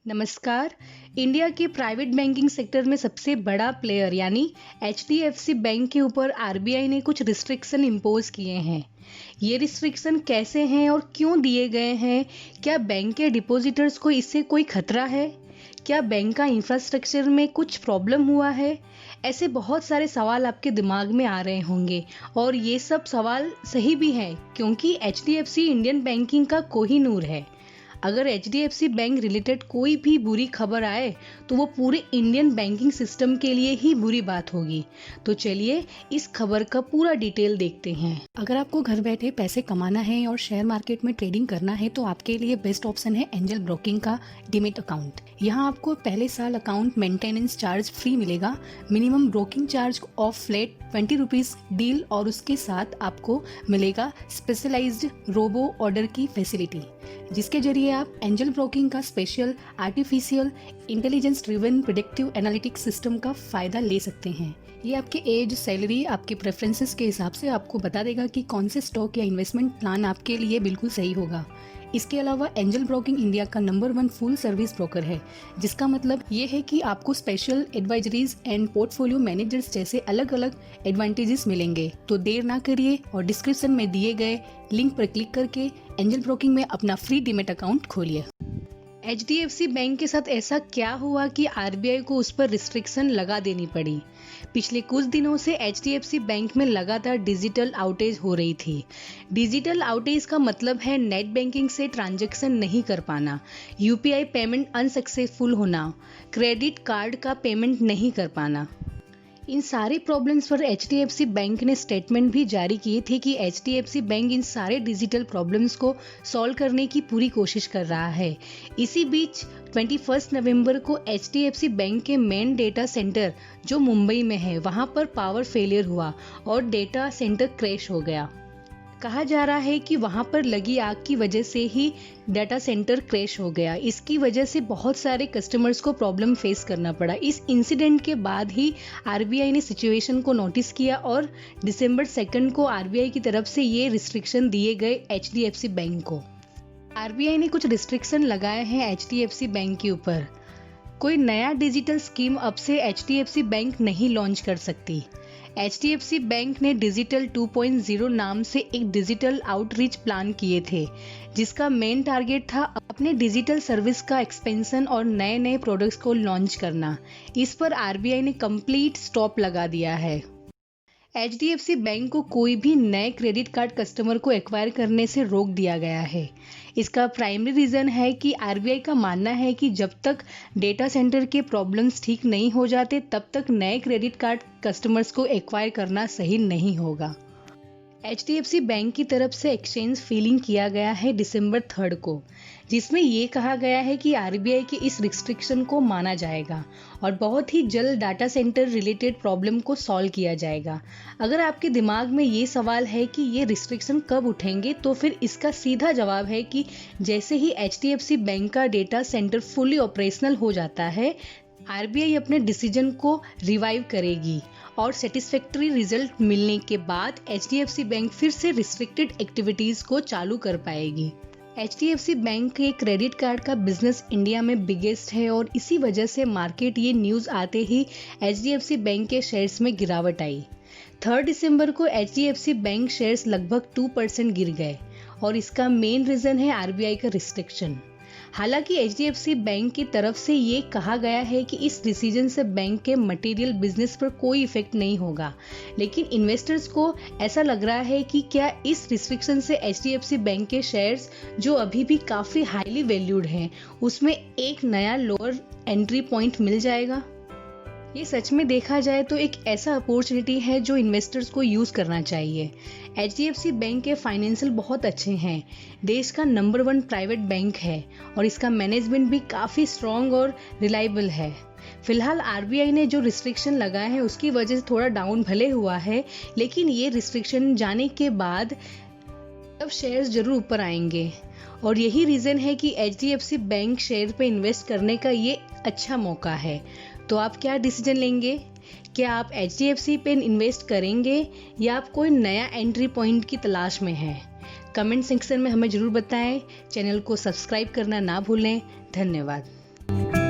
नमस्कार। इंडिया के private banking sector में सबसे बड़ा प्लेयर यानी एचडीएफसी बैंक के ऊपर आरबीआई ने कुछ रिस्ट्रिक्शन इम्पोज किए हैं। ये रिस्ट्रिक्शन कैसे हैं और क्यों दिए गए हैं? क्या बैंक के डिपॉजिटर्स को इससे कोई खतरा है? क्या बैंक का इंफ्रास्ट्रक्चर में कुछ प्रॉब्लम हुआ है? ऐसे बहुत सारे सवाल आपके दिमाग में आ रहे होंगे और ये सब सवाल सही भी हैं क्योंकि एचडीएफसी इंडियन बैंकिंग का कोहिनूर है। अगर एचडीएफसी बैंक रिलेटेड कोई भी बुरी खबर आए तो वो पूरे इंडियन बैंकिंग सिस्टम के लिए ही बुरी बात होगी। तो चलिए इस खबर का पूरा डिटेल देखते हैं। अगर आपको घर बैठे पैसे कमाना है और शेयर मार्केट में ट्रेडिंग करना है तो आपके लिए बेस्ट ऑप्शन है एंजल ब्रोकिंग का डीमैट अकाउंट। यहाँ आपको पहले साल अकाउंट मेंटेनेंस चार्ज फ्री मिलेगा। Minimum broking charge of flat 20 rupees deal और उसके साथ आपको मिलेगा स्पेशलाइज्ड रोबो ऑर्डर की फैसिलिटी, जिसके जरिए आप एंजल ब्रोकिंग का special artificial intelligence driven predictive analytics system का फायदा ले सकते हैं। ये आपके एज, सैलरी, आपके प्रेफरेंसेस के हिसाब से आपको बता देगा कि कौन से स्टॉक या इन्वेस्टमेंट प्लान आपके लिए बिल्कुल सही होगा। इसके अलावा एंजल ब्रोकिंग इंडिया का नंबर 1 फुल सर्विस ब्रोकर है, जिसका मतलब ये है कि आपको special advisories and portfolio managers जैसे अलग अलग एडवांटेजेस मिलेंगे। तो देर ना करिए और डिस्क्रिप्शन में दिए गए लिंक पर क्लिक करके एंजल ब्रोकिंग में अपना फ्री डीमैट अकाउंट खोलिए। एचडीएफसी बैंक के साथ ऐसा क्या हुआ कि आरबीआई को उस पर रिस्ट्रिक्शन लगा देनी पड़ी? पिछले कुछ दिनों से एचडीएफसी बैंक में लगातार डिजिटल आउटेज हो रही थी। डिजिटल आउटेज का मतलब है नेट बैंकिंग से ट्रांजैक्शन नहीं कर पाना, यूपीआई पेमेंट अनसक्सेसफुल होना, क्रेडिट कार्ड का पेमेंट नहीं कर पाना। इन सारी प्रॉब्लम्स पर एचडीएफसी बैंक ने स्टेटमेंट भी जारी किए थे कि एचडीएफसी बैंक इन सारे डिजिटल प्रॉब्लम्स को सॉल्व करने की पूरी कोशिश कर रहा है। इसी बीच 21 नवंबर को एचडीएफसी बैंक के मेन डेटा सेंटर जो मुंबई में है वहां पर पावर फेलियर हुआ और डेटा सेंटर क्रैश हो गया। कहा जा रहा है कि वहां पर लगी आग की वजह से ही डाटा सेंटर क्रैश हो गया। इसकी वजह से बहुत सारे कस्टमर्स को प्रॉब्लम फेस करना पड़ा। इस इंसिडेंट के बाद ही आरबीआई ने सिचुएशन को नोटिस किया और दिसंबर 2 को आरबीआई की तरफ से ये रिस्ट्रिक्शन दिए गए एचडीएफसी बैंक को। आरबीआई ने कुछ रिस्ट्रिक्शन लगाए हैं एचडीएफसी बैंक के ऊपर। कोई नया डिजिटल स्कीम अब से एचडीएफसी बैंक नहीं लॉन्च कर सकती। एचडीएफसी बैंक ने डिजिटल 2.0 नाम से एक डिजिटल आउटरीच प्लान किए थे, जिसका मेन टारगेट था अपने डिजिटल सर्विस का एक्सपेंशन और नए नए प्रोडक्ट्स को लॉन्च करना। इस पर आरबीआई ने कंप्लीट स्टॉप लगा दिया है। एचडीएफसी बैंक को कोई भी नए क्रेडिट कार्ड कस्टमर को एक्वायर करने से रोक दिया गया है। इसका प्राइमरी रीजन है कि आरबीआई का मानना है कि जब तक डेटा सेंटर के प्रॉब्लम्स ठीक नहीं हो जाते तब तक नए क्रेडिट कार्ड कस्टमर्स को एक्वायर करना सही नहीं होगा। एचडीएफसी बैंक की तरफ से एक्सचेंज फीलिंग किया गया है दिसंबर 3 को, जिसमें ये कहा गया है कि आरबीआई की इस रिस्ट्रिक्शन को माना जाएगा और बहुत ही जल्द डाटा सेंटर रिलेटेड प्रॉब्लम को सॉल्व किया जाएगा। अगर आपके दिमाग में ये सवाल है कि ये रिस्ट्रिक्शन कब उठेंगे, तो फिर इसका सीधा जवाब है कि जैसे ही एचडीएफसी बैंक का डेटा सेंटर फुली ऑपरेशनल हो जाता है, आरबीआई अपने डिसीजन को रिवाइव करेगी और सेटिस्फैक्टरी रिजल्ट मिलने के बाद एचडीएफसी बैंक फिर से रिस्ट्रिक्टेड एक्टिविटीज को चालू कर पाएगी। एचडीएफसी बैंक के क्रेडिट कार्ड का बिजनेस इंडिया में बिगेस्ट है और इसी वजह से मार्केट ये न्यूज आते ही एचडीएफसी बैंक के शेयर्स में गिरावट आई। 3 दिसंबर को एचडीएफसी बैंक शेयर्स लगभग 2% गिर गए और इसका मेन रीजन है आरबीआई का रिस्ट्रिक्शन। हालांकि एचडीएफसी बैंक की तरफ से ये कहा गया है कि इस डिसीजन से बैंक के मटेरियल बिजनेस पर कोई इफेक्ट नहीं होगा, लेकिन इन्वेस्टर्स को ऐसा लग रहा है कि क्या इस रिस्ट्रिक्शन से एचडीएफसी बैंक के शेयर्स जो अभी भी काफी हाईली वैल्यूड हैं, उसमें एक नया लोअर एंट्री पॉइंट मिल जाएगा। ये सच में देखा जाए तो एक ऐसा अपॉर्चुनिटी है जो इन्वेस्टर्स को यूज करना चाहिए। एचडीएफसी बैंक के फाइनेंशियल बहुत अच्छे हैं, देश का नंबर 1 प्राइवेट बैंक है और इसका मैनेजमेंट भी काफी स्ट्रॉन्ग और रिलायबल है। फिलहाल आरबीआई ने जो रिस्ट्रिक्शन लगाए हैं उसकी वजह से थोड़ा डाउन भले हुआ है, लेकिन ये रिस्ट्रिक्शन जाने के बाद अब शेयर्स जरूर ऊपर आएंगे और यही रीजन है कि एचडीएफसी बैंक शेयर पे इन्वेस्ट करने का ये अच्छा मौका है। तो आप क्या डिसीजन लेंगे? क्या आप एचडीएफसी पे इन्वेस्ट करेंगे या आप कोई नया एंट्री पॉइंट की तलाश में हैं? कमेंट सेक्शन में हमें जरूर बताएं। चैनल को सब्सक्राइब करना ना भूलें। धन्यवाद। है।